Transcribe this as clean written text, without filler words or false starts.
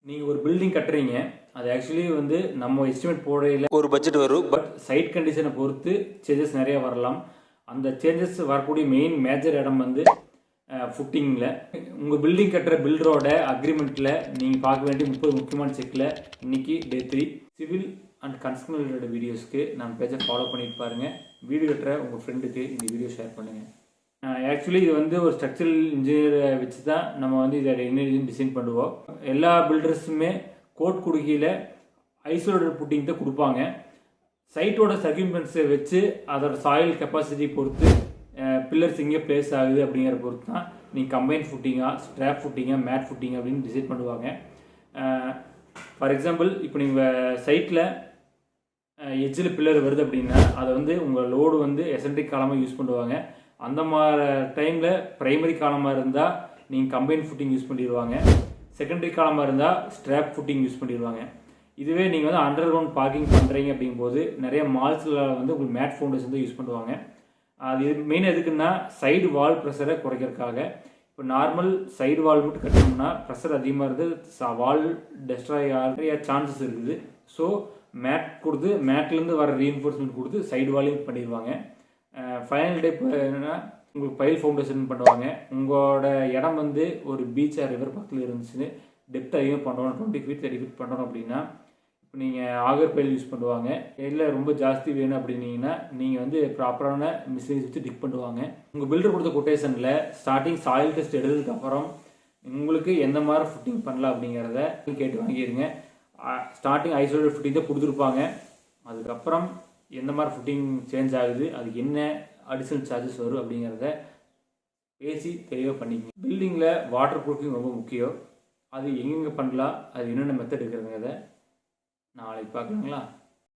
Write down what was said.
நீங்கள் ஒரு பில்டிங் கட்டுறீங்க, அது ஆக்சுவலி வந்து நம்ம எஸ்டிமேட் போடையில் ஒரு பட்ஜெட் வரும். பட் சைட் கண்டிஷனை பொறுத்து சேஞ்சஸ் நிறைய வரலாம். அந்த சேஞ்சஸ் வரக்கூடிய மெயின் மேஜர் இடம் வந்து ஃபுட்டிங்கில். உங்கள் பில்டிங் கட்டுற பில்டரோட அக்ரிமெண்ட்டில் நீங்கள் பார்க்க வேண்டிய 30 முக்கியமான செக்கில் இன்றைக்கி டே 3 சிவில் அண்ட் கன்ஸ்ட்ரக்ஷன் ரிலேட்டட் வீடியோஸ்க்கு நம்ம பேஜை ஃபாலோ பண்ணிட்டு பாருங்கள். வீடு கட்டுற உங்கள் ஃப்ரெண்டுக்கு இந்த வீடியோ ஷேர் பண்ணுங்கள். ஆக்சுவலி இது வந்து ஒரு ஸ்ட்ரக்சரல் இன்ஜினியரை வச்சு தான் நம்ம வந்து இதை என்ன டிசைன் பண்ணுவோம். எல்லா பில்டர்ஸுமே கோட் குடுக்கையில் ஐசோலேட்டட் புட்டிங் தான் கொடுப்பாங்க. சைட்டோட சர்க்கியூமெண்ட்ஸை வச்சு அதோட சாயில் கெப்பாசிட்டி பொறுத்து பில்லர்ஸ் எங்கே பிளேஸ் ஆகுது அப்படிங்கிற பொறுத்து தான் நீங்கள் கம்பைன் ஃபுட்டிங்காக, ஸ்ட்ராப் ஃபுட்டிங்காக, மேட் ஃபுட்டிங் அப்படின்னு டிசைட் பண்ணுவாங்க. ஃபார் எக்ஸாம்பிள், இப்போ நீங்கள் சைட்டில் எட்ஜில் பில்லர் வருது அப்படின்னா அதை வந்து உங்கள் லோடு வந்து எசன்ட்ரிக் காலமாக யூஸ் பண்ணுவாங்க. அந்த மாதிரி டைமில் ப்ரைமரி காலமாக இருந்தால் நீங்கள் கம்பைன் ஃபுட்டிங் யூஸ் பண்ணிடுவாங்க. செகண்டரி காலமாக இருந்தால் ஸ்ட்ராப் ஃபுட்டிங் யூஸ் பண்ணிடுவாங்க. இதுவே நீங்கள் வந்து அண்டர் கிரவுண்ட் பார்க்கிங் பண்ணுறீங்க அப்படிங்கும்போது நிறைய மால்ஸில் வந்து உங்களுக்கு மேட் ஃபவுண்டேஷன் தான் யூஸ் பண்ணுவாங்க. அது மெயின் எதுக்குன்னா சைடு வால் ப்ரெஷரை குறைக்கிறதுக்காக. இப்போ நார்மல் சைடு வால் மட்டும் கட்டணும்னா ப்ரெஷர் அதிகமாக இருக்குது, வால் டெஸ்ட்ராய் ஆகிற சான்சஸ் இருக்குது. ஸோ மேட் கொடுத்து மேட்லேருந்து வர ரீஎன்ஃபோர்ஸ்மெண்ட் கொடுத்து சைடு வாலையும் பண்ணிடுவாங்க. ஃபைனல் டைப் என்னென்னா உங்களுக்கு பைல் ஃபவுண்டேஷன் பண்ணுவாங்க. உங்களோட இடம் வந்து ஒரு பீச் ரிவர் பக்கத்தில் இருந்துச்சுன்னு டெப்த் அதிகமாக பண்ணுறோம், 20 feet 30 feet பண்ணுறோம் அப்படின்னா இப்போ நீங்கள் ஆகர் பைல் யூஸ் பண்ணுவாங்க. இல்லை ரொம்ப ஜாஸ்தி வேணும் அப்படின்னீங்கன்னா நீங்கள் வந்து ப்ராப்பரான மிஷினரிஸ் வச்சு டிக் பண்ணுவாங்க. உங்கள் பில்டர் கொடுத்த கொட்டேஷனில் ஸ்டார்டிங் சாயில் டெஸ்ட் எடுத்ததுக்கப்புறம் உங்களுக்கு எந்த மாதிரி ஃபுட்டிங் பண்ணலாம் அப்படிங்கிறத கேட்டு வாங்கிடுங்க. ஸ்டார்டிங் ஐசோலேட்டட் ஃபுட்டிங் தான் கொடுத்துருப்பாங்க. அதுக்கப்புறம் எந்த மாதிரி ஃபுட்டிங் சேஞ்ச் ஆகுது, அதுக்கு என்ன அடிஷ்னல் சார்ஜஸ் வரும் அப்படிங்கிறத பேசி தெளிவாக பண்ணிக்கங்க. பில்டிங்கில் வாட்டர் ப்ரூஃபிங் ரொம்ப முக்கியம். அது எங்கெங்கே பண்ணலாம், அது என்னென்ன மெத்தட் இருக்கிறதுங்கிறத நாளைக்கு பார்க்கலாங்களா.